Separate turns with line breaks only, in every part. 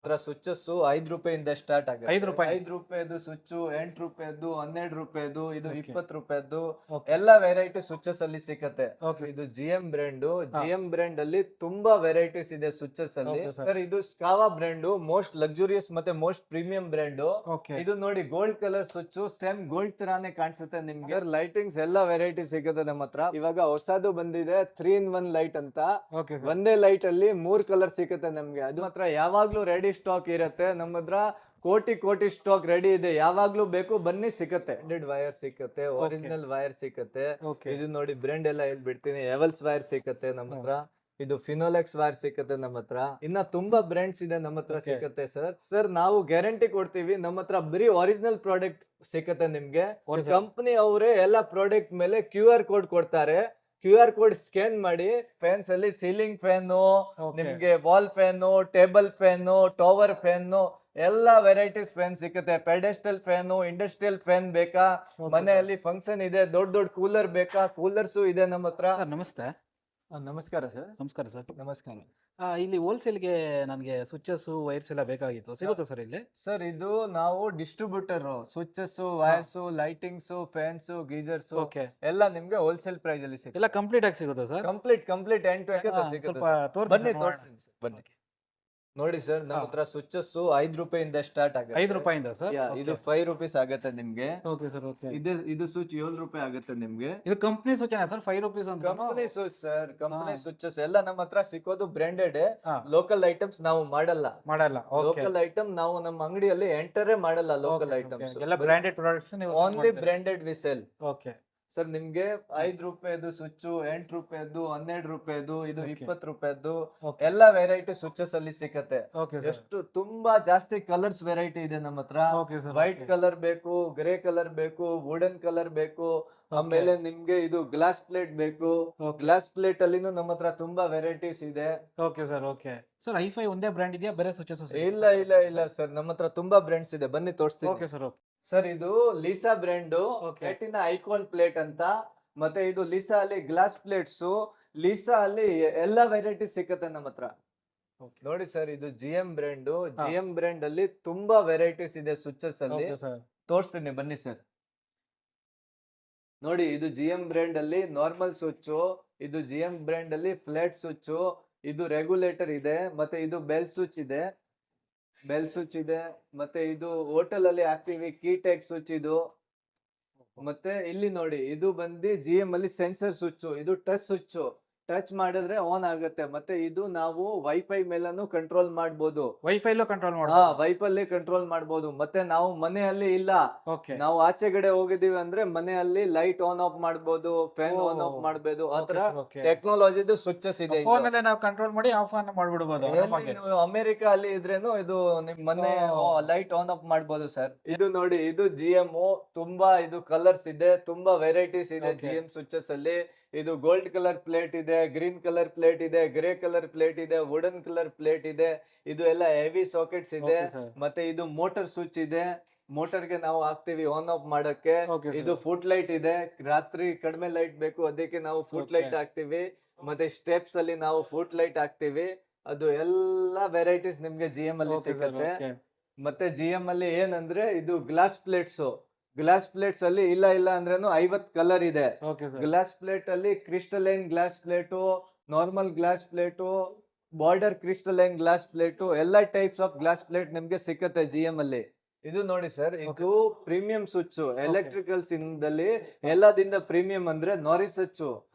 ಹತ್ರ ಸ್ವಿಚಸ್ 5 ರೂಪಾಯಿಂದ ಸ್ಟಾರ್ಟ್ ಆಗುತ್ತೆ.
5 ರೂಪಾಯಿ
5 ರೂಪಾಯಿದು ಸ್ವಿಚ್, 8 ರೂಪಾಯಿದು, 12 ರೂಪಾಯಿದು, ಇದು
Okay.
20 ರೂಪಾಯಿದು
Okay.
ಎಲ್ಲಾ ವೆರೈಟಿ ಸ್ವಿಚಸ್ ಅಲ್ಲಿ ಸಿಕ್ಕತ್ತೆ.
Okay.
ಇದು GM ಬ್ರ್ಯಾಂಡ್. GM ಬ್ರ್ಯಾಂಡ್ ಅಲ್ಲಿ ತುಂಬಾ ವೆರೈಟೀಸ್ ಇದೆ ಸ್ವಿಚಸ್ ಅಲ್ಲಿ.
Okay, sir.
ಸರ್ ಇದು ಸ್ಕಾವಾ ಬ್ರ್ಯಾಂಡ್, ಮೋಸ್ಟ್ ಲಕ್ಸುರಿಯಸ್ ಮತ್ತೆ ಮೋಸ್ಟ್ ಪ್ರೀಮಿಯಂ ಬ್ರ್ಯಾಂಡ್.
Okay.
ಇದು ನೋಡಿ gold colour switch, same gold ತರಾನೇ ಕಾಣಿಸುತ್ತೆ ನಿಮ್ಗೆ. ಲೈಟಿಂಗ್ಸ್ ಎಲ್ಲಾ ವೆರೈಟಿ ಸಿಗುತ್ತೆ ನಮ್ಮ ಹತ್ರ. ಇವಾಗ ಹೊಸದು ಬಂದಿದೆ 3-in-1 ಲೈಟ್ ಅಂತ.
Okay.
ಒಂದೇ ಲೈಟ್ ಅಲ್ಲಿ 3 ಕಲರ್ ಸಿಗುತ್ತೆ ನಮ್ಗೆ. ಅದು ಮಾತ್ರ ಯಾವಾಗ್ಲೂ ರೆಡಿ ಸ್ಟಾಕ್ ಇರುತ್ತೆ ನಮ್ಮ ಹತ್ರ. ಕೋಟಿ ಸ್ಟಾಕ್ ರೆಡಿ ಇದೆ, ಯಾವಾಗ್ಲೂ ಬೇಕು ಬನ್ನಿ ಸಿಗುತ್ತೆ. ವೈರ್ ಸಿಗುತ್ತೆ, ಒರಿಜಿನಲ್ ವೈರ್ ಸಿಗುತ್ತೆ.
Okay.
ಇದು ನೋಡಿ ಬ್ರ್ಯಾಂಡ್ ಎಲ್ಲ ಹೇಳ್ಬಿಡ್ತೀನಿ. ಎವಲ್ಸ್ ವೈರ್ ಸಿಗುತ್ತೆ ನಮ್ಮ ಹತ್ರ. ಇದು ಫಿನೋಲೆಕ್ಸ್ ವೈರ್ ಸಿಗುತ್ತೆ ನಮ್ಮ ಹತ್ರ. ಇನ್ನ ತುಂಬಾ ಬ್ರ್ಯಾಂಡ್ಸ್ ಇದೆ ನಮ್ಮ ಹತ್ರ ಸಿಗುತ್ತೆ ಸರ್. ನಾವು ಗ್ಯಾರಂಟಿ ಕೊಡ್ತೀವಿ, ನಮ್ಮ ಹತ್ರ ಬರೀ ಒರಿಜಿನಲ್ ಪ್ರಾಡಕ್ಟ್ ಸಿಗುತ್ತೆ ನಿಮ್ಗೆ. ಕಂಪನಿ ಅವರೇ ಎಲ್ಲ ಪ್ರಾಡಕ್ಟ್ ಮೇಲೆ QR ಕೋಡ್ ಕೊಡ್ತಾರೆ. QR ಕೋಡ್ ಸ್ಕ್ಯಾನ್ ಮಾಡಿ ಫ್ಯಾನ್ಸ್ ಅಲ್ಲಿ ಸೀಲಿಂಗ್ ಫ್ಯಾನ್, ನಿಮ್ಗೆ wall fan, table fan, tower fan ಎಲ್ಲಾ ವೆರೈಟೀಸ್ ಫ್ಯಾನ್ ಸಿಗುತ್ತೆ. ಪೆಡೆಸ್ಟಲ್ ಫ್ಯಾನ್, ಇಂಡಸ್ಟ್ರಿಯಲ್ ಫ್ಯಾನ್ ಬೇಕಾ, ಮನೆಯಲ್ಲಿ ಫಂಕ್ಷನ್ ಇದೆ, ದೊಡ್ಡ ಕೂಲರ್ ಬೇಕಾ, ಕೂಲರ್ಸ್ ಇದೆ ನಮ್ಮ ಹತ್ರ.
ಸರ್ ನಮಸ್ತೆ.
ನಮಸ್ಕಾರ ಸರ್.
ನಮಸ್ಕಾರ ಸರ್.
ನಮಸ್ಕಾರ.
ಇಲ್ಲಿ ಹೋಲ್ಸೇಲ್ಗೆ ನನಗೆ ಸ್ವಿಚಸ್ ವೈರ್ಸ್ ಎಲ್ಲ ಬೇಕಾಗಿತ್ತು, ಸಿಗುತ್ತೆ ಸರ್ ಇಲ್ಲಿ?
ಸರ್ ಇದು ನಾವು distributor. Switches, wires, lightings, fans, geysers
okay,
ಎಲ್ಲ ನಿಮ್ಗೆ ಹೋಲ್ಸೇಲ್ ಪ್ರೈಸ್ ಅಲ್ಲಿ ಸಿಗುತ್ತೆ.
ಎಲ್ಲ ಕಂಪ್ಲೀಟ್ ಆಗಿ ಸಿಗುತ್ತೆ sir?
Complete end to end ಸಿಗುತ್ತೆ.
ಸ್ವಲ್ಪ
ಬನ್ನಿ ತೋರಿಸ್ತೀನಿ ಸರ್, ಬನ್ನಿ ನೋಡಿ ಸರ್. ನಮ್ಮ ಹತ್ರ ಸ್ವಿಚಸ್ 5 ರೂಪಾಯಿಂದ ಸ್ಟಾರ್ಟ್ ಆಗುತ್ತೆ.
5 ರೂಪಾಯಿಂದ ಸರ್?
ಇದು 5 ರೂಪೀಸ್ ಆಗುತ್ತೆ ನಿಮ್ಗೆ.
Okay sir. ಓಕೆ,
ಇದು ಸ್ವಿಚ್ 7 ರೂಪಾಯಿ ಆಗುತ್ತೆ ನಿಮ್ಗೆ.
ಇದು ಕಂಪ್ನಿ ಸ್ವಿಚ್ ಸರ್? 5 ರೂಪೀಸ್ ಅಂತ
company switch sir. Company switches ಎಲ್ಲ ನಮ್ಮ ಹತ್ರ ಸಿಕ್ಕೋದು ಬ್ರಾಂಡೆಡ್. ಲೋಕಲ್ ಐಟಮ್ಸ್ ನಾವು ಮಾಡಲ್ಲ. ಲೋಕಲ್ ಐಟಮ್ ನಾವು ನಮ್ಮ ಅಂಗಡಿಯಲ್ಲಿ ಎಂಟರೇ ಮಾಡಲ್ಲ. ಲೋಕಲ್ ಐಟಮ್ಸ್
ಎಲ್ಲ ಬ್ರಾಂಡೆಡ್ ಪ್ರಾಡಕ್ಟ್ಸ್ ನೀವು
only branded V cell.
Okay
sir ನಿಮ್ಗೆ 5 ರೂಪಾಯಿದು ಸ್ವಿಚ್, 8 ರೂಪಾಯಿದು, 12 ರೂಪಾಯಿದು, ಇದು 20 ರೂಪಾಯಿದು ಎಲ್ಲಾ ವೆರೈಟಿ ಸ್ವಿಚಸ್ ಅಲ್ಲಿ ಸಿಕ್ಕತ್ತೆ. ಎಷ್ಟು ತುಂಬಾ ಜಾಸ್ತಿ ಕಲರ್ಸ್ ವೆರೈಟಿ ಇದೆ ನಮ್ಮ ಹತ್ರ. ವೈಟ್ ಕಲರ್ ಬೇಕು, ಗ್ರೇ ಕಲರ್ ಬೇಕು, ವುಡನ್ ಕಲರ್ ಬೇಕು, ಆಮೇಲೆ ನಿಮ್ಗೆ ಇದು ಗ್ಲಾಸ್ ಪ್ಲೇಟ್ ಬೇಕು. ಗ್ಲಾಸ್ ಪ್ಲೇಟ್ ಅಲ್ಲಿನೂ ನಮ್ಮ ಹತ್ರ ತುಂಬಾ ವೆರೈಟೀಸ್ ಇದೆ.
Okay sir. Okay sir, high five ಒಂದೇ ಬ್ರ್ಯಾಂಡ್ ಇದೆಯಾ, ಬೇರೆ ಸ್ವಿಚಸ್?
ಇಲ್ಲ ಸರ್, ನಮ್ಮ ಹತ್ರ ತುಂಬಾ ಬ್ರ್ಯಾಂಡ್ಸ್ ಇದೆ, ಬನ್ನಿ ತೋರಿಸ್ತೀನಿ.
Okay sir.
ಸರ್ ಇದು ಲೀಸಾ ಬ್ರ್ಯಾಂಡ್, ಪ್ಲೇಟಿನ ಐಕಾನ್ ಪ್ಲೇಟ್ ಅಂತ. ಮತ್ತೆ ಇದು ಲೀಸಾ ಅಲ್ಲಿ ಗ್ಲಾಸ್ ಪ್ಲೇಟ್ಸ್, ಲೀಸಾ ಅಲ್ಲಿ ಎಲ್ಲಾ ವೆರೈಟಿ ಸಿಕ್ಕತ್ತೆ ನಮ್ಮ ಹತ್ರ. ನೋಡಿ ಸರ್, ಇದು GM ಬ್ರ್ಯಾಂಡ್. GM ಬ್ರ್ಯಾಂಡ್ ಅಲ್ಲಿ ತುಂಬಾ ವೆರೈಟೀಸ್ ಇದೆ ಸ್ವಿಚಸ್ ಅಲ್ಲಿ. ತೋರಿಸ್ತೀನಿ ಬನ್ನಿ ಸರ್. ನೋಡಿ ಇದು GM ಬ್ರ್ಯಾಂಡ್ ಅಲ್ಲಿ ನಾರ್ಮಲ್ ಸ್ವಿಚ್, ಇದು GM ಬ್ರ್ಯಾಂಡ್ ಅಲ್ಲಿ ಫ್ಲಾಟ್ ಸ್ವಿಚ್, ಇದು ರೆಗ್ಯುಲೇಟರ್ ಇದೆ, ಮತ್ತೆ ಇದು ಬೆಲ್ ಸ್ವಿಚ್ ಇದೆ. ಮತ್ತೆ ಇದು ಹೋಟೆಲ್ ಅಲ್ಲಿ ಹಾಕ್ತಿವಿ ಕೀ ಟೈಪ್ ಸ್ವಿಚ್ ಇದು. ಮತ್ತೆ ಇಲ್ಲಿ ನೋಡಿ, ಇದು ಬಂದು GM ಅಲ್ಲಿ ಸೆನ್ಸರ್ ಸ್ವಿಚ್. ಇದು ಟಚ್ ಸ್ವಿಚ್, ಟಚ್ ಮಾಡಿದ್ರೆ ಆನ್ ಆಗುತ್ತೆ. ಮತ್ತೆ ಇದು ನಾವು ವೈಫೈ ಮೇಲೂ ಕಂಟ್ರೋಲ್ ಮಾಡಬಹುದು. ವೈಫೈ ಕಂಟ್ರೋಲ್ ಮಾಡಬಹುದು. ಮತ್ತೆ ನಾವು ಮನೆಯಲ್ಲಿ ಇಲ್ಲ, ನಾವು ಆಚೆಗಡೆ ಹೋಗಿದೀವಿ ಅಂದ್ರೆ ಮನೆಯಲ್ಲಿ ಲೈಟ್ ಆನ್ ಆಫ್ ಮಾಡಬಹುದು, ಫ್ಯಾನ್ ಆನ್ ಆಫ್ ಮಾಡಬಹುದು. ಆತರ ಟೆಕ್ನಾಲಜಿದು ಸ್ವಿಚಸ್ ಇದೆ.
ನಾವು ಕಂಟ್ರೋಲ್ ಮಾಡಿ ಆಫ್ ಆನ್ ಮಾಡಬಹುದು.
ಅಮೆರಿಕಾ ಅಲ್ಲಿ ಇದ್ರೇನು ಇದು ನಿಮ್ ಮನೆ ಲೈಟ್ ಆನ್ ಆಫ್ ಮಾಡಬಹುದು ಸರ್. ಇದು ನೋಡಿ, ಇದು GM. ತುಂಬಾ ಇದು ಕಲರ್ಸ್ ಇದೆ, ತುಂಬಾ ವೆರೈಟೀಸ್ ಇದೆ GM ಸ್ವಿಚಸ್ ಅಲ್ಲಿ. ಇದು ಗೋಲ್ಡ್ ಕಲರ್ ಪ್ಲೇಟ್ ಇದೆ, ಗ್ರೀನ್ ಕಲರ್ ಪ್ಲೇಟ್ ಇದೆ, ಗ್ರೇ ಕಲರ್ ಪ್ಲೇಟ್ ಇದೆ, ವುಡನ್ ಕಲರ್ ಪ್ಲೇಟ್ ಇದೆ. ಇದು ಎಲ್ಲ ಹೆವಿ ಸಾಕೆಟ್ಸ್ ಇದೆ. ಮತ್ತೆ ಇದು ಮೋಟರ್ ಸ್ವಿಚ್ ಇದೆ, ಮೋಟರ್ ಗೆ ನಾವು ಹಾಕ್ತಿವಿ ಆನ್ ಆಫ್ ಮಾಡಕ್ಕೆ. ಇದು ಫುಟ್ ಲೈಟ್ ಇದೆ, ರಾತ್ರಿ ಕಡಿಮೆ ಲೈಟ್ ಬೇಕು ಅದಕ್ಕೆ ನಾವು ಫುಟ್ ಲೈಟ್ ಹಾಕ್ತಿವಿ. ಮತ್ತೆ ಸ್ಟೆಪ್ಸ್ ಅಲ್ಲಿ ನಾವು ಫುಟ್ ಲೈಟ್ ಹಾಕ್ತಿವಿ. ಅದು ಎಲ್ಲಾ ವೆರೈಟೀಸ್ ನಿಮ್ಗೆ GM ಅಲ್ಲಿ ಸಿಗುತ್ತೆ. ಮತ್ತೆ GM ಅಲ್ಲಿ ಏನಂದ್ರೆ ಇದು ಗ್ಲಾಸ್ ಪ್ಲೇಟ್ಸ್ ಅಲ್ಲಿ ಇಲ್ಲ ಅಂದ್ರೇನು 50 ಕಲರ್ ಇದೆ. ಗ್ಲಾಸ್ ಪ್ಲೇಟ್ ಅಲ್ಲಿ crystalline glass plate, normal glass plate, border crystalline glass plate, ಎಲ್ಲಾ ಟೈಪ್ಸ್ ಆಫ್ ಗ್ಲಾಸ್ ಪ್ಲೇಟ್ ನಿಮ್ಗೆ ಸಿಕ್ಕತ್ತೆ GM ಅಲ್ಲಿ. ಇದು ನೋಡಿ ಸರ್, ಇದು ಪ್ರೀಮಿಯಂ ಸ್ವಿಚ್. ಎಲೆಕ್ಟ್ರಿಕಲ್ಸ್ ಇಂದಲ್ಲಿ ಎಲ್ಲದಿಂದ ಪ್ರೀಮಿಯಂ ಅಂದ್ರೆ ನಾರಿಸ್ ಸ್ವಿಚ್.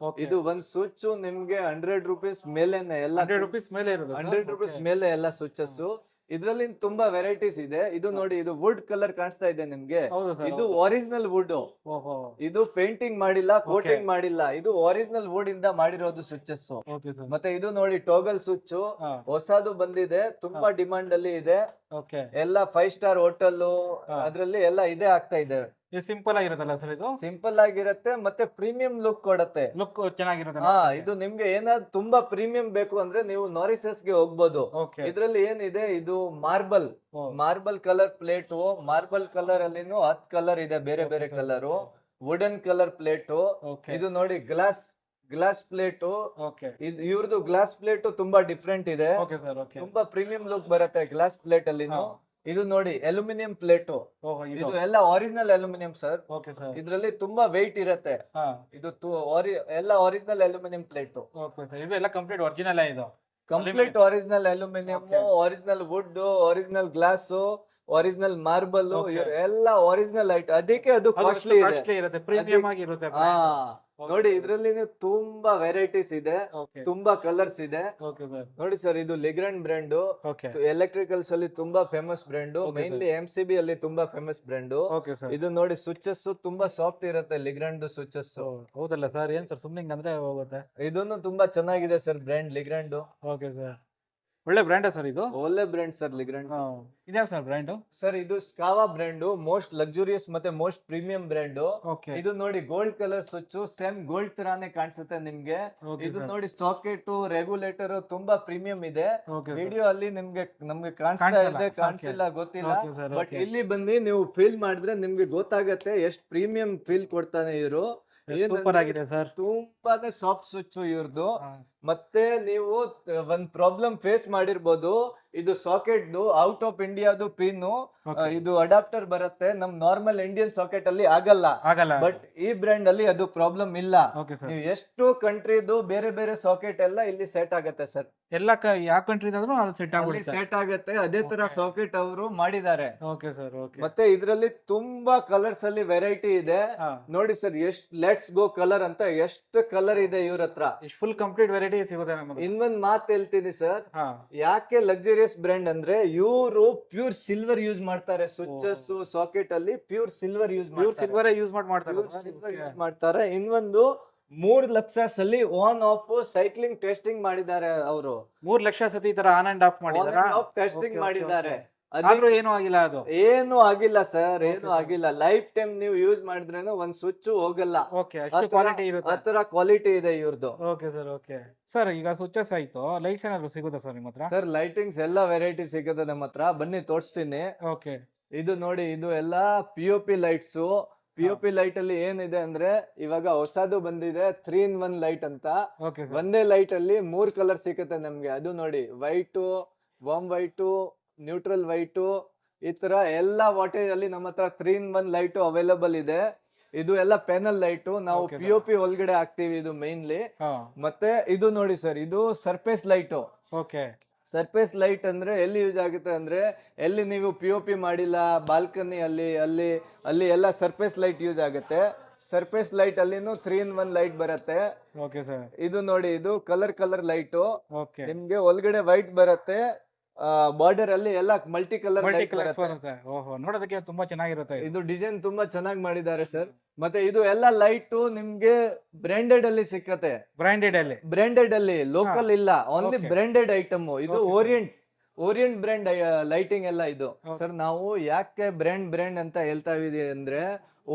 ಇದು ಒಂದ್ ಸ್ವಿಚ್ ನಿಮ್ಗೆ 100 ರೂಪೀಸ್ ಮೇಲೆನೆ, ಎಲ್ಲ 100 ರೂಪೀಸ್ ಮೇಲೆ ಎಲ್ಲ ಸ್ವಿಚಸ್. ಇದ್ರಲ್ಲಿ ತುಂಬಾ ವೆರೈಟೀಸ್ ಇದೆ. ಇದು ನೋಡಿ, ಇದು ವುಡ್ ಕಲರ್ ಕಾಣಿಸ್ತಾ ಇದೆ ನಿಮ್ಗೆ. ಇದು ಒರಿಜಿನಲ್ ವುಡ್. ಇದು ಪೇಂಟಿಂಗ್ ಮಾಡಿಲ್ಲ, ಕೋಟಿಂಗ್ ಮಾಡಿಲ್ಲ. ಇದು ಒರಿಜಿನಲ್ ವುಡ್ ಇಂದ ಮಾಡಿರೋದು ಸ್ವಿಚಸ್. ಮತ್ತೆ ಇದು ನೋಡಿ, ಟೋಗಲ್ ಸ್ವಿಚ್ ಹೊಸದು ಬಂದಿದೆ, ತುಂಬಾ ಡಿಮಾಂಡ್ ಅಲ್ಲಿ ಇದೆ. ಎಲ್ಲ 5 ಸ್ಟಾರ್ ಹೋಟೆಲ್ ಅದ್ರಲ್ಲಿ ಎಲ್ಲ ಇದೇ ಆಗ್ತಾ ಇದೆ.
ಸಿಂಪಲ್ ಆಗಿರುತ್ತಲ್ಲ ಸರ್? ಇದು
ಸಿಂಪಲ್ ಆಗಿರುತ್ತೆ, ಮತ್ತೆ ಪ್ರೀಮಿಯಂ ಲುಕ್ ಕೊಡುತ್ತೆ.
ಲುಕ್ ಚೆನ್ನಾಗಿರುತ್ತೆ.
ಇದು ನಿಮ್ಗೆ ಏನಾದ್ರು ತುಂಬಾ ಪ್ರೀಮಿಯಂ ಬೇಕು ಅಂದ್ರೆ ನೀವು ನಾರಿಸಸ್ ಗೆ ಹೋಗ್ಬೋದು. ಇದ್ರಲ್ಲಿ ಏನಿದೆ, ಇದು marble colour plate. Marble colour ಅಲ್ಲಿನೂ 10 ಕಲರ್ ಇದೆ, ಬೇರೆ ಬೇರೆ ಕಲರ್. Wooden colour plate. ಇದು ನೋಡಿ, ಗ್ಲಾಸ್ ಪ್ಲೇಟ್.
ಓಕೆ
ಇದು ಇವ್ರದ್ದು ಗ್ಲಾಸ್ ಪ್ಲೇಟ್ ತುಂಬಾ ಡಿಫ್ರೆಂಟ್ ಇದೆ.
Okay sir okay.
ತುಂಬಾ ಪ್ರೀಮಿಯಂ ಲುಕ್ ಬರುತ್ತೆ ಗ್ಲಾಸ್ ಪ್ಲೇಟ್ ಅಲ್ಲಿ. ಇದು ನೋಡಿ ಅಲ್ಯೂಮಿನಿಯಂ ಪ್ಲೇಟ್.
ಓಹೋ
ಇದು ಎಲ್ಲ original aluminium sir.
Okay sir.
ಇದ್ರಲ್ಲಿ ತುಂಬಾ ವೆಯ್ಟ್ ಇರುತ್ತೆ.
ಹಾ
ಇದು ಎಲ್ಲ original aluminium plate.
Okay sir. ಇದು ಎಲ್ಲ ಕಂಪ್ಲೀಟ್ ಒರಿಜಿನಲ್ ಇದು.
Complete original aluminium,
Okay.
Original wood, original glass, original marble,
Okay.
ಎಲ್ಲ ಒರಿಜಿನಲ್ ಐಟಮ್. ಅದಕ್ಕೆ ಅದು ಕಾಸ್ಟ್ಲಿ ಇದೆ.
ಕಾಸ್ಟ್ಲಿ ಇರುತ್ತೆ, ಪ್ರೀಮಿಯಂ ಆಗಿರುತ್ತೆ.
ಹಾ
Okay.
ನೋಡಿ ಇದ್ರಲ್ಲಿ ತುಂಬಾ ವೆರೈಟೀಸ್ ಇದೆ,
ಓಕೆ
ತುಂಬಾ ಕಲರ್ಸ್ ಇದೆ.
ಓಕೆ ಸರ್
ನೋಡಿ ಸರ್, ಇದು ಲಿಗ್ರಾಂಡ್ ಬ್ರ್ಯಾಂಡ್.
ಓಕೆ
ಎಲೆಕ್ಟ್ರಿಕಲ್ಸ್ ಅಲ್ಲಿ ತುಂಬಾ famous brand.
Okay,
mainly MCB ಅಲ್ಲಿ ತುಂಬಾ ಫೇಮಸ್ ಬ್ರ್ಯಾಂಡ್.
Okay sir.
ಇದು ನೋಡಿ ಸ್ವಿಚಸ್ ತುಂಬಾ ಸಾಫ್ಟ್ ಇರುತ್ತೆ, ಲಿಗ್ರಾಂಡ್ ಸ್ವಿಚಸ್.
ಹೌದಲ್ಲ ಸರ್, ಏನ್ ಸರ್ ಸುಮ್ನೆ ಅಂದ್ರೆ ಹೋಗುತ್ತೆ.
ಇದನ್ನು ತುಂಬಾ ಚೆನ್ನಾಗಿದೆ sir brand Legrand.
Okay sir. ಒಳ್ಳೆ ಬ್ರ್ಯಾಂಡ್ ಸರ್ ಇದು.
ಒಳ್ಳೆ ಬ್ರ್ಯಾಂಡ್ ಸರ್ ಲಿಗ್ರಾಂಡ್.
ಇದ್ಯಾವ ಸರ್ ಬ್ರ್ಯಾಂಡ್?
ಸರ್ ಇದು ಸ್ಕಾವಾ ಬ್ರ್ಯಾಂಡ್, ಮೋಸ್ಟ್ ಲಕ್ಸುರಿಯಸ್ ಮತ್ತೆ ಮೋಸ್ಟ್ ಪ್ರೀಮಿಯಂ ಬ್ರ್ಯಾಂಡ್.
ಓಕೆ
ಇದು ನೋಡಿ gold colour switch, same gold ತರಾನೇ ಕಾಣಿಸುತ್ತೆ ನಿಮ್ಗೆ. ಇದು ನೋಡಿ ಸಾಕೆಟ್, ರೆಗ್ಯುಲೇಟರ್ ತುಂಬಾ ಪ್ರೀಮಿಯಂ ಇದೆ. ವಿಡಿಯೋ ಅಲ್ಲಿ ನಮ್ಗೆ ಕಾಣಿಸ್ತಾ ಇದೆ, ಕಾಣಿಸಿಲ್ಲ ಗೊತ್ತಿಲ್ಲ. ಬಟ್ ಇಲ್ಲಿ ಬಂದು ನೀವು ಫೀಲ್ ಮಾಡಿದ್ರೆ ನಿಮ್ಗೆ ಗೊತ್ತಾಗತ್ತೆ ಎಷ್ಟು ಪ್ರೀಮಿಯಂ ಫೀಲ್ ಕೊಡ್ತಾನೆ ಇವರು.
ಸೂಪರ್ ಆಗಿದೆ ಸರ್.
ತುಂಬಾನೇ ಸಾಫ್ಟ್ ಸ್ವಿಚ್ ಇವ್ರದ್ದು. ಮತ್ತೆ ನೀವು ಒಂದ್ ಪ್ರಾಬ್ಲಮ್ ಫೇಸ್ ಮಾಡಿರ್ಬೋದು, ಇದು ಸಾಕೆಟ್ ಔಟ್ ಆಫ್ ಇಂಡಿಯಾದು ಪಿನ್, ಇದು ಅಡಾಪ್ಟರ್ ಬರುತ್ತೆ, ನಮ್ ನಾರ್ಮಲ್ ಇಂಡಿಯನ್ ಸಾಕೆಟ್ ಅಲ್ಲಿ ಆಗಲ್ಲ. ಬಟ್ ಈ ಬ್ರ್ಯಾಂಡ್ ಅಲ್ಲಿ ಅದು ಪ್ರಾಬ್ಲಮ್ ಇಲ್ಲ. ನೀವು ಎಷ್ಟು ಕಂಟ್ರಿದು ಬೇರೆ ಬೇರೆ ಸಾಕೆಟ್ ಎಲ್ಲ ಇಲ್ಲಿ ಸೆಟ್ ಆಗತ್ತೆ ಸರ್.
ಎಲ್ಲ ಯಾವ ಕಂಟ್ರಿ
ಸೆಟ್ ಆಗತ್ತೆ. ಅದೇ ತರ ಸಾಕೆಟ್ ಅವರು ಮಾಡಿದ್ದಾರೆ.
Okay sir okay.
ಮತ್ತೆ ಇದ್ರಲ್ಲಿ ತುಂಬಾ ಕಲರ್ಸ್ ಅಲ್ಲಿ ವೆರೈಟಿ ಇದೆ. ನೋಡಿ ಸರ್, ಎಷ್ಟು ಲೆಟ್ಸ್ ಗೋ ಕಲರ್ ಅಂತ ಎಷ್ಟು ಕಲರ್ ಇದೆ ಇವ್ರ ಹತ್ರ.
ಫುಲ್ ಕಂಪ್ಲೀಟ್ ವೆರೈಟಿ ಸಿಗುತ್ತೆ ನಮಗೆ.
ಇನ್ನೊಂದ್ ಮಾತು ಹೇಳ್ತೀನಿ ಸರ್, ಯಾಕೆ ಲಕ್ಸುರಿಯಸ್ ಬ್ರ್ಯಾಂಡ್ ಅಂದ್ರೆ ಇವರು ಪ್ಯೂರ್ ಸಿಲ್ವರ್ ಯೂಸ್ ಮಾಡ್ತಾರೆ. ಸ್ವಿಚಸ್ ಸಾಕೆಟ್ ಅಲ್ಲಿ ಪ್ಯೂರ್ ಸಿಲ್ವರ್ ಯೂಸ್ ಮಾಡ್ತಾರೆ. ಇನ್ನೊಂದು 3 ಲಕ್ಷ ಸಲಿ ಆನ್ ಆಫ್ ಸೈಕ್ಲಿಂಗ್ ಟೆಸ್ಟಿಂಗ್ ಮಾಡಿದ್ದಾರೆ ಅವರು.
3 ಲಕ್ಷ ಸತಿ ಈ ತರ ಆನ್ ಅಂಡ್ ಆಫ್
ಟೆಸ್ಟಿಂಗ್ ಮಾಡಿದ್ದಾರೆ.
ಆದ್ರೂ ಏನು ಆಗಿಲ್ಲ, ಅದು
ಏನು ಆಗಿಲ್ಲ ಸರ್, ಏನು ಆಗಿಲ್ಲ. ಲೈಫ್ ಟೈಮ್ ನೀವು ಯೂಸ್ ಮಾಡಿದ್ರೇನು ಒಂದ್ ಸ್ವಿಚ್ ಹೋಗಲ್ಲ.
ಓಕೆ, ಅಷ್ಟು ಕ್ವಾಲಿಟಿ ಇರುತ್ತೆ.
ಆತರ ಕ್ವಾಲಿಟಿ ಇದೆ ಇವ್ರದ್ದು.
Okay sir okay. ಸರ್ ಈಗ ಸ್ವಿಚಸ್ ಆಯ್ತು, ಲೈಟ್ಸ್ ಏನಾದ್ರು ಸಿಗುತ್ತಾ ಸರ್ ನಿಮ್ಮ ಹತ್ರ?
ಸರ್ ಲೈಟಿಂಗ್ಸ್ ಎಲ್ಲ ವೆರೈಟಿ ಸಿಗುತ್ತೆ ನಮ್ಮ ಹತ್ರ, ಬನ್ನಿ ತೋರಿಸ್ತೀನಿ.
ಓಕೆ,
ಇದು ನೋಡಿ, ಇದು ಎಲ್ಲ POP ಲೈಟ್ಸ್. POP ಲೈಟ್ ಅಲ್ಲಿ ಏನಿದೆ ಅಂದ್ರೆ ಇವಾಗ ಹೊಸದು ಬಂದಿದೆ 3-in-1 ಲೈಟ್ ಅಂತ. ಒಂದೇ ಲೈಟ್ ಅಲ್ಲಿ 3 ಕಲರ್ ಸಿಗುತ್ತೆ ನಮ್ಗೆ. ಅದು ನೋಡಿ, white, warm white, neutral white, ಈ ತರ ಎಲ್ಲಾ ವಾಟೇಜ್ ಅಲ್ಲಿ ನಮ್ಮ ಹತ್ರ 3-in-1 ಲೈಟ್ ಅವೈಲಬಲ್ ಇದೆ. ಇದು ಎಲ್ಲ ಪ್ಯಾನಲ್ ಲೈಟ್, ನಾವು POP ಒಳಗಡೆ ಹಾಕ್ತಿವಿ ಇದು ಮೈನ್ಲಿ. ಮತ್ತೆ ಇದು ನೋಡಿ ಸರ್, ಇದು surface light.
Okay,
surface light ಅಂದ್ರೆ ಎಲ್ಲಿ ಯೂಸ್ ಆಗುತ್ತೆ ಅಂದ್ರೆ, ಎಲ್ಲಿ ನೀವು POP ಮಾಡಿಲ್ಲ ಬಾಲ್ಕನಿ ಅಲ್ಲಿ ಅಲ್ಲಿ ಅಲ್ಲಿ ಎಲ್ಲ ಸರ್ಫೇಸ್ ಲೈಟ್ ಯೂಸ್ ಆಗುತ್ತೆ. ಸರ್ಫೇಸ್ ಲೈಟ್ ಅಲ್ಲಿನೂ 3-in-1 ಲೈಟ್ ಬರುತ್ತೆ.
Okay sir.
ಇದು ನೋಡಿ, ಇದು ಕಲರ್ ಲೈಟ್.
ಓಕೆ,
ನಿಮ್ಗೆ ಒಳಗಡೆ ವೈಟ್ ಬರುತ್ತೆ, ಬಾರ್ಡರ್ ಅಲ್ಲಿ ಎಲ್ಲ ಮಲ್ಟಿ ಕಲರ್
ಬರುತ್ತೆ. ಓಹೋ, ನೋಡೋದಕ್ಕೆ ತುಂಬಾ ಚೆನ್ನಾಗಿರುತ್ತೆ.
ಇದು ಡಿಸೈನ್ ತುಂಬಾ ಚೆನ್ನಾಗಿ ಮಾಡಿದ್ದಾರೆ ಸರ್. ಮತ್ತೆ ಇದು ಎಲ್ಲ ಲೈಟ್ ನಿಮ್ಗೆ ಬ್ರಾಂಡೆಡ್ ಅಲ್ಲಿ ಸಿಕ್ಕತ್ತೆ. ಬ್ರಾಂಡೆಡ್ ಅಲ್ಲಿ ಲೋಕಲ್ ಇಲ್ಲ, ಓನ್ಲಿ ಬ್ರಾಂಡೆಡ್ ಐಟಮ್. ಇದು ಓರಿಯಂಟ್ ಬ್ರ್ಯಾಂಡ್ ಲೈಟಿಂಗ್ ಎಲ್ಲ ಇದು. ಸರ್ ನಾವು ಯಾಕೆ ಬ್ರ್ಯಾಂಡ್ ಅಂತ ಹೇಳ್ತಾ ಇದೀವಿ ಅಂದ್ರೆ,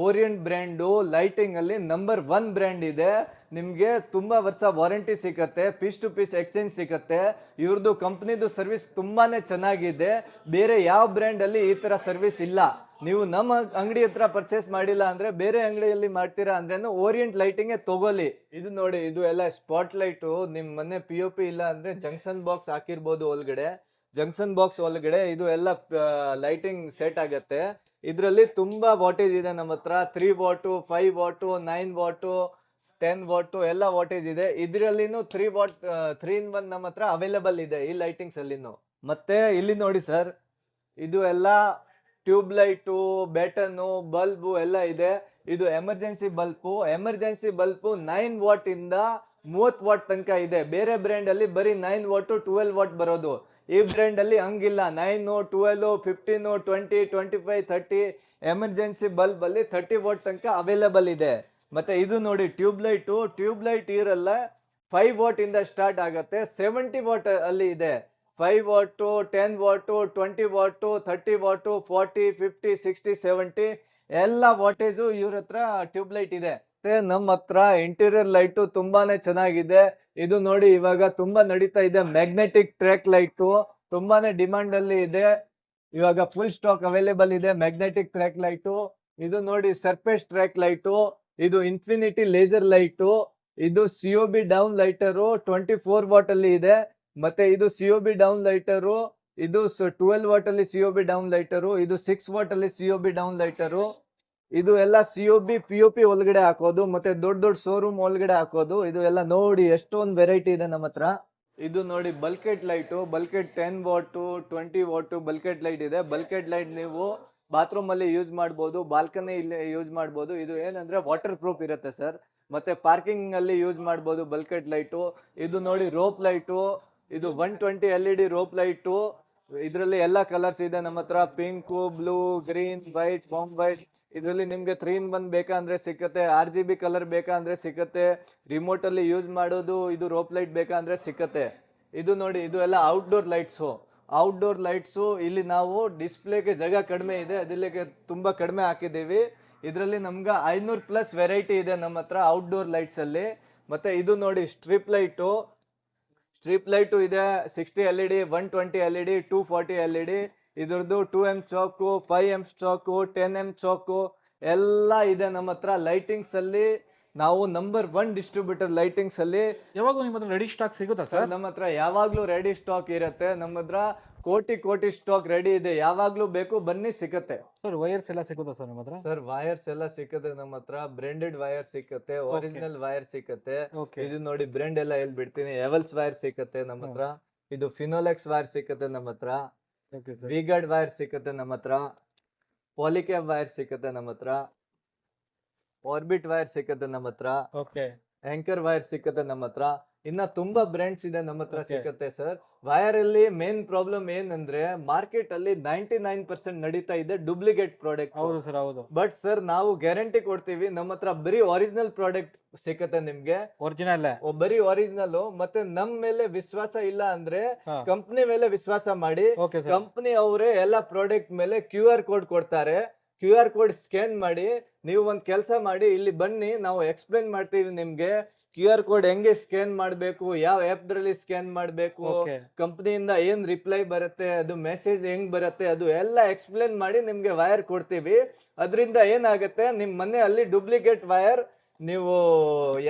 ಓರಿಯಂಟ್ ಬ್ರ್ಯಾಂಡ್ ಲೈಟಿಂಗ್ ಅಲ್ಲಿ ನಂಬರ್ 1 ಬ್ರ್ಯಾಂಡ್ ಇದೆ. ನಿಮ್ಗೆ ತುಂಬಾ ವರ್ಷ ವಾರಂಟಿ ಸಿಕ್ಕತ್ತೆ, ಪೀಸ್ ಟು ಪೀಸ್ ಎಕ್ಸ್ಚೇಂಜ್ ಸಿಕ್ಕತ್ತೆ. ಇವ್ರದ್ದು ಕಂಪ್ನಿದು ಸರ್ವಿಸ್ ತುಂಬಾನೇ ಚೆನ್ನಾಗಿದೆ. ಬೇರೆ ಯಾವ ಬ್ರ್ಯಾಂಡ್ ಅಲ್ಲಿ ಈ ತರ ಸರ್ವಿಸ್ ಇಲ್ಲ. ನೀವು ನಮ್ಮ ಅಂಗಡಿ ಹತ್ರ ಪರ್ಚೇಸ್ ಮಾಡಿಲ್ಲ ಅಂದ್ರೆ ಬೇರೆ ಅಂಗಡಿಯಲ್ಲಿ ಮಾಡ್ತೀರಾ ಅಂದ್ರೆ ಓರಿಯಂಟ್ ಲೈಟಿಂಗ್ ತಗೊಳ್ಳಿ. ಇದು ನೋಡಿ, ಇದು ಎಲ್ಲ ಸ್ಪಾಟ್ ಲೈಟ್. ನಿಮ್ ಮನೆ POP ಇಲ್ಲ ಅಂದ್ರೆ ಜಂಕ್ಷನ್ ಬಾಕ್ಸ್ ಹಾಕಿರ್ಬೋದು ಒಳಗಡೆ. ಜಂಕ್ಷನ್ ಬಾಕ್ಸ್ ಒಳಗಡೆ ಇದು ಎಲ್ಲ ಲೈಟಿಂಗ್ ಸೆಟ್ ಆಗತ್ತೆ. ಇದ್ರಲ್ಲಿ ತುಂಬಾ ವಾಟೇಜ್ ಇದೆ ನಮ್ಮ ಹತ್ರ. 3 ವಾಟ್, 5 ವಾಟ್, 9 ವಾಟ್, 10 ವಾಟ್ ಎಲ್ಲ ವಾಟೇಜ್ ಇದೆ. ಇದ್ರಲ್ಲಿನೂ 3 ವಾಟ್ 3-in-1 ನಮ್ಮ ಹತ್ರ ಅವೈಲಬಲ್ ಇದೆ ಈ ಲೈಟಿಂಗ್ಸ್ ಅಲ್ಲಿನೂ. ಮತ್ತೆ ಇಲ್ಲಿ ನೋಡಿ ಸರ್, ಇದು ಎಲ್ಲ ಟ್ಯೂಬ್ ಲೈಟು, ಬ್ಯಾಟನ್, ಬಲ್ಬು ಎಲ್ಲ ಇದೆ. ಇದು ಎಮರ್ಜೆನ್ಸಿ ಬಲ್ಬು 9 ವಾಟ್ ಇಂದ 30 ವಾಟ್ ತನಕ ಇದೆ. ಬೇರೆ ಬ್ರ್ಯಾಂಡ್ ಅಲ್ಲಿ ಬರೀ 9 ವಾಟ್ 12 ವಾಟ್ ಬರೋದು. ಈ ಬ್ರ್ಯಾಂಡ್ ಅಲ್ಲಿ ಹಂಗಿಲ್ಲ, 9, 12, 15, 20, 25, 30. ಎಮರ್ಜೆನ್ಸಿ ಬಲ್ಬ್ ಅಲ್ಲಿ 30 ವಾಟ್ ತನಕ ಅವೈಲಬಲ್ ಇದೆ. ಮತ್ತೆ ಇದು ನೋಡಿ, ಟ್ಯೂಬ್ ಲೈಟ್ ಇರಲ್ಲ, 5 ವಾಟ್ ಇಂದ ಸ್ಟಾರ್ಟ್ ಆಗತ್ತೆ. 70 ವಾಟ್ ಅಲ್ಲಿ ಇದೆ. 5 ವಾಟ್, 10 ವಾಟ್, 20 ವಾಟ್, 30 ವಾಟ್, 40, 50, 60, 70 ಎಲ್ಲ ವಾಟೇಜು ಇವ್ರ ಹತ್ರ ಟ್ಯೂಬ್ ಲೈಟ್ ಇದೆ. ಮತ್ತೆ ನಮ್ಮ ಹತ್ರ ಇಂಟೀರಿಯರ್ ಲೈಟ್ ತುಂಬಾನೇ ಚೆನ್ನಾಗಿದೆ. ಇದು ನೋಡಿ, ಇವಾಗ ತುಂಬಾ ನಡೀತಾ ಇದೆ ಮ್ಯಾಗ್ನೆಟಿಕ್ ಟ್ರ್ಯಾಕ್ ಲೈಟ್, ತುಂಬಾನೇ ಡಿಮಾಂಡ್ ಅಲ್ಲಿ ಇದೆ. ಇವಾಗ ಫುಲ್ ಸ್ಟಾಕ್ ಅವೈಲೇಬಲ್ ಇದೆ ಮ್ಯಾಗ್ನೆಟಿಕ್ ಟ್ರ್ಯಾಕ್ ಲೈಟ್. ಇದು ನೋಡಿ, ಸರ್ಫೇಸ್ ಟ್ರ್ಯಾಕ್ ಲೈಟ್. ಇದು ಇನ್ಫಿನಿಟಿ ಲೇಸರ್ ಲೈಟ್. ಇದು COB ಡೌನ್ ಲೈಟರು 24 ವಾಟ್ ಅಲ್ಲಿ ಇದೆ. ಮತ್ತೆ ಇದು COB ಡೌನ್ ಲೈಟರು, ಇದು 12 ವಾಟ್ ಅಲ್ಲಿ COB ಡೌನ್ ಲೈಟರು, ಇದು 6 ವಾಟ್ ಅಲ್ಲಿ COB ಡೌನ್ ಲೈಟರು. ಇದು ಎಲ್ಲ COB POP ಒಳಗಡೆ ಹಾಕೋದು, ಮತ್ತೆ ದೊಡ್ಡ ದೊಡ್ಡ ಶೋರೂಮ್ ಒಳಗಡೆ ಹಾಕೋದು. ಇದು ಎಲ್ಲ ನೋಡಿ ಎಷ್ಟೊಂದು ವೆರೈಟಿ ಇದೆ ನಮ್ಮ ಹತ್ರ. ಇದು ನೋಡಿ ಬಲ್ಕೆಟ್ ಲೈಟು, ಬಲ್ಕೆಟ್ 10 ವಾಟು 20 ವಾಟು ಬಲ್ಕೆಟ್ ಲೈಟ್ ಇದೆ. ಬಲ್ಕೆಟ್ ಲೈಟ್ ನೀವು ಬಾತ್ರೂಮ್ ಅಲ್ಲಿ ಯೂಸ್ ಮಾಡ್ಬೋದು, ಬಾಲ್ಕನಿ ಇಲ್ಲಿ ಯೂಸ್ ಮಾಡ್ಬೋದು. ಇದು ಏನಂದ್ರೆ ವಾಟರ್ ಪ್ರೂಫ್ ಇರುತ್ತೆ ಸರ್. ಮತ್ತೆ ಪಾರ್ಕಿಂಗ್ ಅಲ್ಲಿ ಯೂಸ್ ಮಾಡ್ಬೋದು ಬಲ್ಕೆಟ್ ಲೈಟು. ಇದು ನೋಡಿ ರೋಪ್ ಲೈಟು, ಇದು 120 LED ರೋಪ್ ಲೈಟು. ಇದರಲ್ಲಿ ಎಲ್ಲಾ ಕಲರ್ಸ್ ಇದೆ ನಮ್ಮ ಹತ್ರ, pink, blue, green, white, bomb white. ಇದರಲ್ಲಿ ನಿಮ್ಗೆ 3-in-1 ಬೇಕಂದ್ರೆ ಸಿಕ್ಕತ್ತೆ, RGB ಕಲರ್ ಬೇಕಂದ್ರೆ ಸಿಕ್ಕತ್ತೆ, ರಿಮೋಟ್ ಅಲ್ಲಿ ಯೂಸ್ ಮಾಡೋದು ಇದು ರೋಪ್ ಲೈಟ್ ಬೇಕಂದ್ರೆ ಸಿಕ್ಕತ್ತೆ. ಇದು ನೋಡಿ, ಇದು ಎಲ್ಲ ಔಟ್ಡೋರ್ ಲೈಟ್ಸು. ಇಲ್ಲಿ ನಾವು ಡಿಸ್ಪ್ಲೇಗೆ ಜಾಗ ಕಡಿಮೆ ಇದೆ, ಅದಕ್ಕೆ ತುಂಬಾ ಕಡಿಮೆ ಹಾಕಿದ್ದೀವಿ. ಇದರಲ್ಲಿ ನಮ್ಗೆ 500+ ವೆರೈಟಿ ಇದೆ ನಮ್ಮ ಹತ್ರ ಔಟ್ಡೋರ್ ಲೈಟ್ಸ್ ಅಲ್ಲಿ. ಮತ್ತೆ ಇದು ನೋಡಿ ಸ್ಟ್ರಿಪ್ ಲೈಟು ಇದೆ 60 LED, 120 LED, 240 LED. ಇದ್ರದ್ದು 2M ಚಾಕು, 5M ಚಾಕು, 10M ಚಾಕು ಎಲ್ಲ ಇದೆ ನಮ್ಮ ಹತ್ರ. ಲೈಟಿಂಗ್ಸ್ ಅಲ್ಲಿ ನಾವು ನಂಬರ್ 1 ಡಿಸ್ಟ್ರಿಬ್ಯೂಟರ್ ಲೈಟಿಂಗ್ಸ್ ಅಲ್ಲಿ.
ಯಾವಾಗ ನಿಮ್ಮ ಹತ್ರ ರೆಡಿ ಸ್ಟಾಕ್ ಸಿಗುತ್ತಾ ಸರ್?
ನಮ್ಮ ಹತ್ರ ಯಾವಾಗ್ಲೂ ರೆಡಿ ಸ್ಟಾಕ್ ಇರುತ್ತೆ. ನಮ್ಮ ಹತ್ರ ಕೋಟಿ ಸ್ಟಾಕ್ ರೆಡಿ ಇದೆ, ಯಾವಾಗ್ಲೂ ಬೇಕು ಬನ್ನಿ ಸಿಕ್ಕತ್ತೆ.
ಸರ್ ವೈರ್ಸ್ ಎಲ್ಲ ಸಿಗುತ್ತಾ ಸರ್ ನಿಮ್ಮ ಹತ್ರ?
ಸರ್ ವೈರ್ಸ್ ಎಲ್ಲ ಸಿಕ್ಕತ್ತೆ ನಮ್ಮ ಹತ್ರ. ಬ್ರಾಂಡೆಡ್ ವೈರ್ ಸಿಕ್ಕತ್ತೆ, ಒರಿಜಿನಲ್ ವೈರ್ ಸಿಕ್ಕತ್ತೆ. ಇದು ನೋಡಿ ಬ್ರ್ಯಾಂಡ್ ಎಲ್ಲ ಹೇಳ್ಬಿಡ್ತೀನಿ. ಎವಲ್ಸ್ ವೈರ್ ಸಿಕ್ಕತ್ತೆ ನಮ್ಮ ಹತ್ರ. ಇದು ಫಿನೋಲೆಕ್ಸ್ ವೈರ್ ಸಿಕ್ಕತ್ತೆ ನಮ್ಮ ಹತ್ರ. ವಿಗಾರ್ಡ್ ವೈರ್ ಸಿಕ್ಕತ್ತೆ ನಮ್ಮ ಹತ್ರ. ಪಾಲಿಕ್ಯಾಬ್ ವೈರ್ ಸಿಕ್ಕತ್ತೆ ನಮ್ಮ ಹತ್ರ. ಆರ್ಬಿಟ್ ವೈರ್ ಸಿಕ್ಕತ್ತೆ ನಮ್ಮ ಹತ್ರ. ಆಂಕರ್ ವೈರ್ ಸಿಕ್ಕತ್ತೆ ನಮ್ಮ ಹತ್ರ. ಇನ್ನ ತುಂಬಾ ಬ್ರ್ಯಾಂಡ್ಸ್ ಇದೆ ನಮ್ಮ ಹತ್ರ ಸಿಕ್ಕತ್ತೆ ಸರ್. ವೈರ್ ಅಲ್ಲಿ ಮೇನ್ ಪ್ರಾಬ್ಲಮ್ ಏನಂದ್ರೆ ಮಾರ್ಕೆಟ್ ಅಲ್ಲಿ 99% ನಡೀತಾ ಇದೆ ಡೂಪ್ಲಿಕೇಟ್ ಪ್ರಾಡಕ್ಟ್.
ಹೌದು ಸರ್, ಹೌದು.
ಬಟ್ ಸರ್ ನಾವು ಗ್ಯಾರಂಟಿ ಕೊಡ್ತೀವಿ, ನಮ್ಮ ಹತ್ರ ಬರೀ ಒರಿಜಿನಲ್ ಪ್ರಾಡಕ್ಟ್ ಸಿಕ್ಕತ್ತೆ ನಿಮ್ಗೆ. ಬರೀ ಒರಿಜಿನಲ್. ಮತ್ತೆ ನಮ್ ಮೇಲೆ ವಿಶ್ವಾಸ ಇಲ್ಲ ಅಂದ್ರೆ ಕಂಪ್ನಿ ಮೇಲೆ ವಿಶ್ವಾಸ ಮಾಡಿ. ಕಂಪ್ನಿ ಅವರೇ ಎಲ್ಲ ಪ್ರಾಡಕ್ಟ್ ಮೇಲೆ QR ಕೋಡ್ ಕೊಡ್ತಾರೆ. QR ಕೋಡ್ ಸ್ಕ್ಯಾನ್ ಮಾಡಿ ನೀವು ಒಂದ್ ಕೆಲಸ ಮಾಡಿ, ಇಲ್ಲಿ ಬನ್ನಿ, ನಾವು ಎಕ್ಸ್ಪ್ಲೈನ್ ಮಾಡ್ತೀವಿ ನಿಮ್ಗೆ QR ಕೋಡ್ ಹೆಂಗೆ ಸ್ಕ್ಯಾನ್ ಮಾಡ್ಬೇಕು, ಯಾವ ಆಪ್ ದ್ರಲ್ಲಿ ಸ್ಕ್ಯಾನ್ ಮಾಡ್ಬೇಕು, ಕಂಪ್ನಿಯಿಂದ ಏನ್ ರಿಪ್ಲೈ ಬರುತ್ತೆ, ಅದು ಮೆಸೇಜ್ ಹೆಂಗ್ ಬರುತ್ತೆ, ಅದು ಎಲ್ಲ ಎಕ್ಸ್ಪ್ಲೈನ್ ಮಾಡಿ ನಿಮ್ಗೆ ವೈರ್ ಕೊಡ್ತೀವಿ. ಅದರಿಂದ ಏನಾಗುತ್ತೆ, ನಿಮ್ ಮನೆಯಲ್ಲಿ ಡೂಪ್ಲಿಕೇಟ್ ವೈರ್ ನೀವು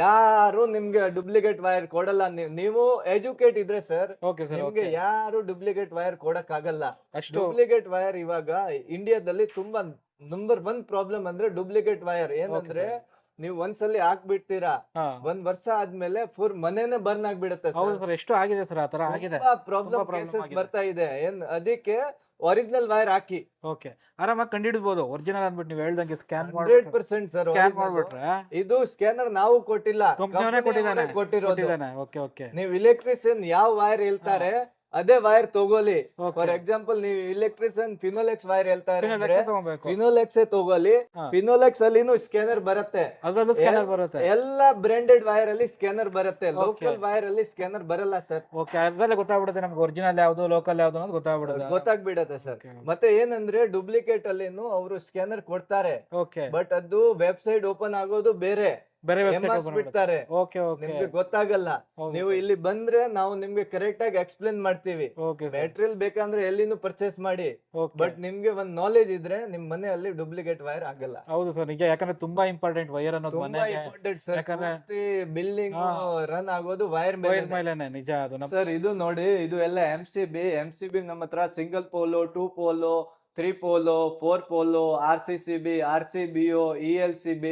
ಯಾರು ನಿಮ್ಗೆ ಡೂಪ್ಲಿಕೇಟ್ ವೈರ್ ಕೊಡಲ್ಲ. ನೀವು ಎಜುಕೇಟ್ ಇದ್ರೆ ಸರ್ ನಿಮ್ಗೆ ಯಾರು ಡೂಪ್ಲಿಕೇಟ್ ವೈರ್ ಕೊಡಕ್ ಆಗಲ್ಲ. ಡೂಪ್ಲಿಕೇಟ್ ವೈರ್ ಇವಾಗ ಇಂಡಿಯಾದಲ್ಲಿ ತುಂಬಾ ನಂಬರ್ 1 ಪ್ರಾಬ್ಲಮ್ ಅಂದ್ರೆ ಡೂಪ್ಲಿಕೇಟ್ ವೈರ್. ಏನಂದ್ರೆ ನೀವು ಒಂದ್ಸಲಿ ಹಾಕ್ಬಿಡ್ತೀರಾ, 1 ವರ್ಷ ಆದ್ಮೇಲೆ ಫುಲ್ ಮನೇನೆ ಬರ್ನ್ ಆಗ್ಬಿಡುತ್ತೆ.
ಎಷ್ಟು ಆಗಿದೆ ಸರ್ ಆತರ?
ಪ್ರಾಬ್ಲಮ್ ಕೇಸಸ್ ಬರ್ತಾ ಇದೆ. ಅದಕ್ಕೆ ಒರಿಜಿನಲ್ ವೈರ್ ಹಾಕಿ
ಆರಾಮಾಗಿ ಕಂಡಿಡ್ಬೋದು. ಒರಿಜಿನಲ್ ಅನ್ಬಿಟ್ಟು ನೀವು ಹೇಳ್ದಂಗೆ ಸ್ಕ್ಯಾನ್
100% ಸರ್. ಇದು ಸ್ಕ್ಯಾನರ್ ನಾವು ಕೊಟ್ಟಿಲ್ಲ, ಕೊಟ್ಟಿರೋದು. ನೀವು ಎಲೆಕ್ಟ್ರಿಷಿಯನ್ ಯಾವ ವೈರ್ ಹೇಳ್ತಾರೆ ಅದೇ ವೈರ್ ತಗೊಳ್ಳಿ. ಫಾರ್ ಎಕ್ಸಾಂಪಲ್ ನೀವು ಇಲೆಕ್ಟ್ರಿಷಿಯನ್ ಫಿನೋಲೆಕ್ಸ್ ವೈರ್ ಹೇಳ್ತಾರೆ, ಫಿನೋಲೆಕ್ಸ್ ತಗೊಳ್ಳಿ. ಫಿನೋಲೆಕ್ಸ್ ಅಲ್ಲಿ ಸ್ಕ್ಯಾನರ್ ಬರುತ್ತೆ, ಎಲ್ಲ ಬ್ರಾಂಡೆಡ್ ವೈರ್ ಅಲ್ಲಿ ಸ್ಕ್ಯಾನರ್ ಬರುತ್ತೆ. ಲೋಕಲ್ ವೈರ್ ಅಲ್ಲಿ ಸ್ಕ್ಯಾನರ್ ಬರಲ್ಲ ಸರ್.
ಗೊತ್ತಾಗ್ಬಿಡುತ್ತೆ ನಮ್ಗೆ ಒರಿಜಿನಲ್ ಯಾವ್ದು ಲೋಕಲ್ ಯಾವ್ದು ಅನ್ನೋದು
ಗೊತ್ತಾಗ್ಬಿಡತ್ತೆ ಸರ್. ಮತ್ತೆ ಏನಂದ್ರೆ ಡೂಪ್ಲಿಕೇಟ್ ಅಲ್ಲಿ ಅವರು ಸ್ಕ್ಯಾನರ್ ಕೊಡ್ತಾರೆ, ಬಟ್ ಅದು ವೆಬ್ಸೈಟ್ ಓಪನ್ ಆಗೋದು ಬೇರೆ ಬಿಡ್ತಾರೆ, ನಿಮ್ಗೆ ಗೊತ್ತಾಗಲ್ಲ. ನೀವು ಇಲ್ಲಿ ಬಂದ್ರೆ ನಾವು ನಿಮ್ಗೆ ಕರೆಕ್ಟ್ ಆಗಿ ಎಕ್ಸ್ಪ್ಲೇನ್ ಮಾಡ್ತೀವಿ. ಮೆಟೀರಿಯಲ್ ಬೇಕಂದ್ರೆ ಎಲ್ಲಿನೂ ಪರ್ಚೇಸ್ ಮಾಡಿ, ಬಟ್ ನಿಮ್ಗೆ ಒಂದ್ ನಾಲೆಜ್ ಇದ್ರೆ ನಿಮ್ ಮನೆಯಲ್ಲಿ ಡೂಪ್ಲಿಕೇಟ್ ವೈರ್ ಆಗಲ್ಲ.
ಹೌದು ಸರ್, ನಿಜ. ಯಾಕಂದ್ರೆ ತುಂಬಾ ಇಂಪಾರ್ಟೆಂಟ್ ವೈರ್ ಅನ್ನೋದು.
ಬಿಲ್ಡಿಂಗ್ ರನ್ ಆಗೋದು ವೈರ್ ಮೇಲೆ.
ನಿಜ ಅದು
ಸರ್. ಇದು ನೋಡಿ, ಇದು ಎಲ್ಲ MCB ನಮ್ಮ ಹತ್ರ single polo, 2 polo, 3 polo, 4 polo, RCCB, RCBO, ELCB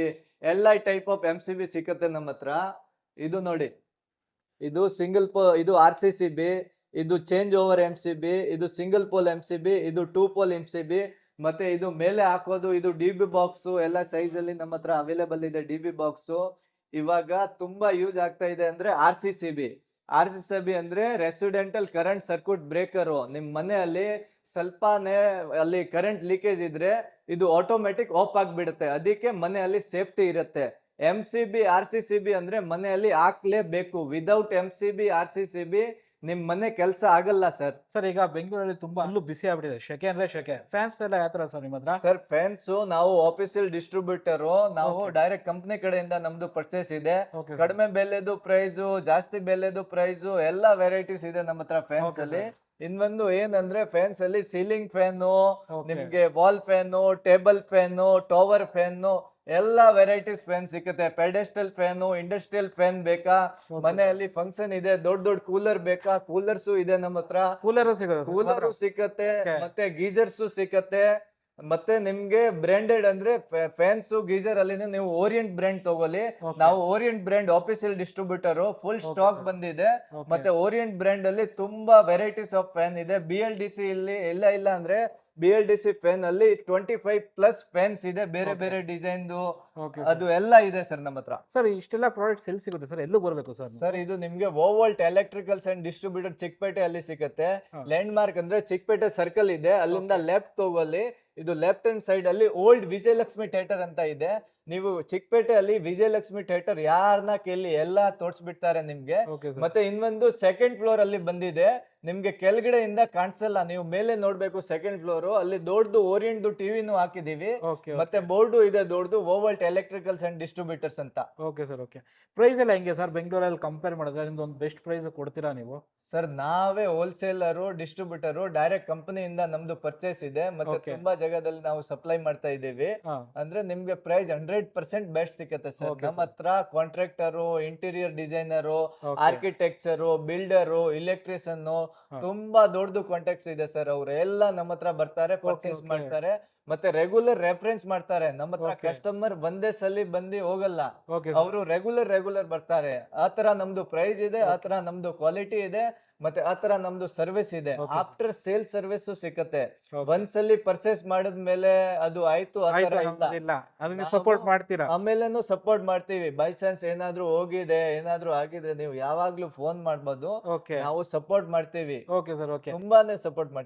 ಎಲ್ಲ ಟೈಪ್ ಆಫ್ MCB ಸಿಕ್ಕತ್ತೆ ನಮ್ಮ ಹತ್ರ. ಇದು ನೋಡಿ, ಇದು ಇದು RCCB, ಇದು ಚೇಂಜ್ ಓವರ್ MCB, ಇದು ಸಿಂಗಲ್ ಪೋಲ್ MCB, ಇದು 2 ಪೋಲ್ MCB. ಮತ್ತೆ ಇದು ಮೇಲೆ ಹಾಕೋದು ಇದು DB ಬಾಕ್ಸ್. ಎಲ್ಲ ಸೈಜ್ ಅಲ್ಲಿ ನಮ್ಮ ಹತ್ರ ಅವೈಲೇಬಲ್ ಇದೆ DB ಬಾಕ್ಸ್. ಇವಾಗ ತುಂಬಾ ಯೂಸ್ ಆಗ್ತಾ ಇದೆ ಅಂದ್ರೆ RCCB ಅಂದ್ರೆ ರೆಸಿಡೆಂಟಲ್ ಕರೆಂಟ್ ಸರ್ಕ್ಯೂಟ್ ಬ್ರೇಕರ್. ನಿಮ್ ಮನೆಯಲ್ಲಿ ಸ್ವಲ್ಪನೇ ಅಲ್ಲಿ ಕರೆಂಟ್ ಲೀಕೇಜ್ ಇದ್ರೆ ಇದು ಆಟೋಮೆಟಿಕ್ ಆಫ್ ಆಗ್ಬಿಡುತ್ತೆ, ಅದಕ್ಕೆ ಮನೆಯಲ್ಲಿ ಸೇಫ್ಟಿ ಇರುತ್ತೆ. MCB RCCB ಅಂದ್ರೆ ಮನೆಯಲ್ಲಿ ಹಾಕ್ಲೇಬೇಕು. ವಿದೌಟ್ MCB RCCB ನಿಮ್ ಮನೆ ಕೆಲಸ ಆಗಲ್ಲ ಸರ್.
ಈಗ ಬೆಂಗಳೂರಲ್ಲಿ ತುಂಬಾ ಬಿಸಿ ಆಗ್ಬಿಟ್ಟಿದೆ, ಶೆಕೆ ಅಂದ್ರೆ ಶೆಕೆ. ಫ್ಯಾನ್ಸ್ ಎಲ್ಲ ಯಾವ ತರ ಸರ್ ನಿಮ್ಮ ಹತ್ರ?
ಸರ್ ಫ್ಯಾನ್ಸ್ ನಾವು ಆಫೀಸಿಯಲ್ ಡಿಸ್ಟ್ರಿಬ್ಯೂಟರ್, ನಾವು ಡೈರೆಕ್ಟ್ ಕಂಪ್ನಿ ಕಡೆಯಿಂದ ನಮ್ದು ಪರ್ಚೇಸ್ ಇದೆ. ಕಡಿಮೆ ಬೆಲೆದು ಪ್ರೈಸ್, ಜಾಸ್ತಿ ಬೆಲೆದು ಪ್ರೈಸ್, ಎಲ್ಲಾ ವೆರೈಟೀಸ್ ಇದೆ ನಮ್ಮ ಹತ್ರ ಫ್ಯಾನ್ಸ್ ಅಲ್ಲಿ. ಇನ್ನೊಂದು ಏನಂದ್ರೆ ಫ್ಯಾನ್ಸ್ ಅಲ್ಲಿ ಸೀಲಿಂಗ್ ಫ್ಯಾನು, ನಿಮ್ಗೆ wall fan, table fan, tower fan ಎಲ್ಲಾ ವೆರೈಟೀಸ್ ಫ್ಯಾನ್ ಸಿಗುತ್ತೆ. ಪೆಡೆಸ್ಟಲ್ ಫ್ಯಾನು, ಇಂಡಸ್ಟ್ರಿಯಲ್ ಫ್ಯಾನ್ ಬೇಕಾ,
Okay.
ಮನೆಯಲ್ಲಿ ಫಂಕ್ಷನ್ ಇದೆ, ದೊಡ್ಡ ದೊಡ್ಡ ಕೂಲರ್ ಬೇಕಾ, ಕೂಲರ್ಸು ಇದೆ ನಮ್ಮ ಹತ್ರ.
ಕೂಲರು ಸಿಗೋದು sir?
ಕೂಲರು ಸಿಕ್ಕತ್ತೆ,
Okay.
ಮತ್ತೆ ಗೀಜರ್ಸು ಸಿಕ್ಕತ್ತೆ. ಮತ್ತೆ ನಿಮ್ಗೆ ಬ್ರಾಂಡೆಡ್ ಅಂದ್ರೆ ಫ್ಯಾನ್ಸ್ ಗೀಜರ್ ಅಲ್ಲಿ ನೀವು ಓರಿಯಂಟ್ ಬ್ರ್ಯಾಂಡ್ ತಗೊಳ್ಳಿ.
Okay.
ನಾವು orient brand official distributor, full stack
sir.
ಬಂದಿದೆ.
Okay.
ಮತ್ತೆ ಓರಿಯಂಟ್ ಬ್ರ್ಯಾಂಡ್ ಅಲ್ಲಿ ತುಂಬಾ ವೆರೈಟೀಸ್ ಆಫ್ ಫ್ಯಾನ್ ಇದೆ. BLDC ಇಲ್ಲಿ ಇಲ್ಲ ಅಂದ್ರೆ BLDC ಫ್ಯಾನ್ ಅಲ್ಲಿ 25+ ಫ್ಯಾನ್ಸ್ ಇದೆ, ಬೇರೆ
Okay.
ಬೇರೆ ಡಿಸೈನ್
Okay,
ಅದು ಎಲ್ಲ ಇದೆ ಸರ್ ನಮ್ಮ ಹತ್ರ.
ಸರ್ ಇಷ್ಟೆಲ್ಲ ಪ್ರಾಡಕ್ಟ್ಸ್ ಎಲ್ಲಿ ಸಿಗುತ್ತೆ ಸರ್? ಎಲ್ಲೂ ಬರಬೇಕು ಸರ್?
ಸರ್ ಇದು ನಿಮ್ಗೆ ಓವಲ್ಟ್ ಎಲೆಕ್ಟ್ರಿಕಲ್ಸ್ ಅಂಡ್ ಡಿಸ್ಟ್ರಿಬ್ಯೂಟರ್ ಚಿಕ್ಕಪೇಟೆ ಅಲ್ಲಿ ಸಿಗುತ್ತೆ.
ಹಾ.
ಲ್ಯಾಂಡ್ ಮಾರ್ಕ್ ಅಂದ್ರೆ ಚಿಕ್ಕಪೇಟೆ ಸರ್ಕಲ್ ಇದೆ, ಅಲ್ಲಿಂದ ಲೆಫ್ಟ್ ತಗೊಳ್ಳಿ. ಇದು ಲೆಫ್ಟ್ ಹ್ಯಾಂಡ್ ಸೈಡ್ ಅಲ್ಲಿ ಓಲ್ಡ್ ವಿಜಯಲಕ್ಷ್ಮಿ ಥಿಯೇಟರ್ ಅಂತ ಇದೆ. ನೀವು ಚಿಕ್ಕಪೇಟೆ ಅಲ್ಲಿ ವಿಜಯಲಕ್ಷ್ಮಿ ಥಿಯೇಟರ್ ಯಾರನ್ನ ಕೇಳಿ ಎಲ್ಲಾ ತೋರ್ಸ್ಬಿಡ್ತಾರೆ ನಿಮ್ಗೆ.
Okay sir.
ಮತ್ತೆ ಇನ್ನೊಂದು ಸೆಕೆಂಡ್ ಫ್ಲೋರ್ ಅಲ್ಲಿ ಬಂದಿದೆ, ನಿಮ್ಗೆ ಕೆಳಗಡೆಯಿಂದ ಕಾಣಿಸಲ್ಲ, ನೀವು ಮೇಲೆ ನೋಡ್ಬೇಕು. ಸೆಕೆಂಡ್ ಫ್ಲೋರ್ ಅಲ್ಲಿ ದೊಡ್ಡದು ಓರಿಯಂಟ್ ಟಿವಿನೂ ಹಾಕಿದೀವಿ.
ಓಕೆ
ಮತ್ತೆ ಬೋರ್ಡು ಇದೆ ದೊಡ್ಡದು, ಓವಲ್ಟ್ ಎಲೆಕ್ಟ್ರಿಕಲ್ಸ್ ಅಂಡ್ ಡಿಸ್ಟ್ರಿಬ್ಯೂಟರ್ಸ್ ಅಂತ.
Okay sir. ಓಕೆ, ಪ್ರೈಸ್ ಎಲ್ಲ ಹೆಂಗೆ ಸರ್? ಬೆಂಗಳೂರಲ್ಲಿ ಕಂಪೇರ್ ಮಾಡಿದ್ರೆ ನಿಮ್ದು ಒಂದು ಬೆಸ್ಟ್ ಪ್ರೈಸ್ ಕೊಡ್ತೀರಾ ನೀವು?
ಸರ್ ನಾವೇ ಹೋಲ್ಸೇಲರು, ಡಿಸ್ಟ್ರಿಬ್ಯೂಟರು, ಡೈರೆಕ್ಟ್ ಕಂಪನಿಯಿಂದ ನಮ್ದು ಪರ್ಚೇಸ್ ಇದೆ. ಮತ್ತೆ
Okay.
ತುಂಬಾ ಜಾಗದಲ್ಲಿ ನಾವು ಸಪ್ಲೈ ಮಾಡ್ತಾ ಇದ್ದೀವಿ.
ಹಾ.
ಅಂದ್ರೆ ನಿಮ್ಗೆ ಪ್ರೈಸ್ 100% ಬೆಸ್ಟ್ ಸಿಗುತ್ತೆ ಸರ್.
Okay,
ನಮ್ಮ ಹತ್ರ contractor, interior designer,
Okay.
Architecture, builder, electrician,
ಹಾ.
ತುಂಬಾ ದೊಡ್ಡದು ಕಾಂಟ್ಯಾಕ್ಟ್ಸ್ ಇದೆ ಸರ್. ಅವ್ರು ಎಲ್ಲ ನಮ್ಮ ಹತ್ರ ಬರ್ತಾರೆ, ಪರ್ಚೇಸ್
okay.
ಮಾಡ್ತಾರೆ, ಮತ್ತೆ ರೆಗ್ಯುಲರ್ ರೆಫರೆನ್ಸ್ ಮಾಡ್ತಾರೆ. ನಮ್ಮ ಹತ್ರ
Okay.
ಕಸ್ಟಮರ್ ಒಂದೇ ಸಲ ಬಂದು ಹೋಗಲ್ಲ,
ಓಕೆ
ಅವರು ರೆಗ್ಯುಲರ್ ಬರ್ತಾರೆ. ಆತರ ನಮ್ದು ಪ್ರೈಸ್ ಇದೆ, ಆತರ ನಮ್ದು ಕ್ವಾಲಿಟಿ ಇದೆ, ಮತ್ತೆ ಆತರ ನಮ್ದು ಸರ್ವಿಸ್ ಇದೆ.
Okay,
ಆಫ್ಟರ್ ಸೇಲ್ ಸರ್ವಿಸ್ ಸಿಕ್ಕತ್ತೆ.
Okay.
ಒಂದ್ಸಲಿ ಪರ್ಚೇಸ್ ಮಾಡಿದ್ಮೇಲೆ ಅದು ಆಯ್ತು ಆತರ ಇಲ್ಲ,
ಇಲ್ಲ, ಅದನ್ನ
ನಾವು
ಸಪೋರ್ಟ್ ಮಾಡ್ತೀರಾ?
ಆಮೇಲೆನೂ ಸಪೋರ್ಟ್ ಮಾಡ್ತೀವಿ. ಬೈ ಚಾನ್ಸ್ ಏನಾದ್ರೂ ಹೋಗಿದೆ, ಏನಾದ್ರೂ ಆಗಿದ್ರೆ ನೀವು ಯಾವಾಗ್ಲೂ ಫೋನ್ ಮಾಡ್ಬೋದು,
ಓಕೆ.
ನಾವು ಸಪೋರ್ಟ್ ಮಾಡ್ತೀವಿ,
ಓಕೆ ಸರ್. ಓಕೆ.
ತುಂಬಾನೇ ಸಪೋರ್ಟ್ ಮಾಡ್ತೀವಿ.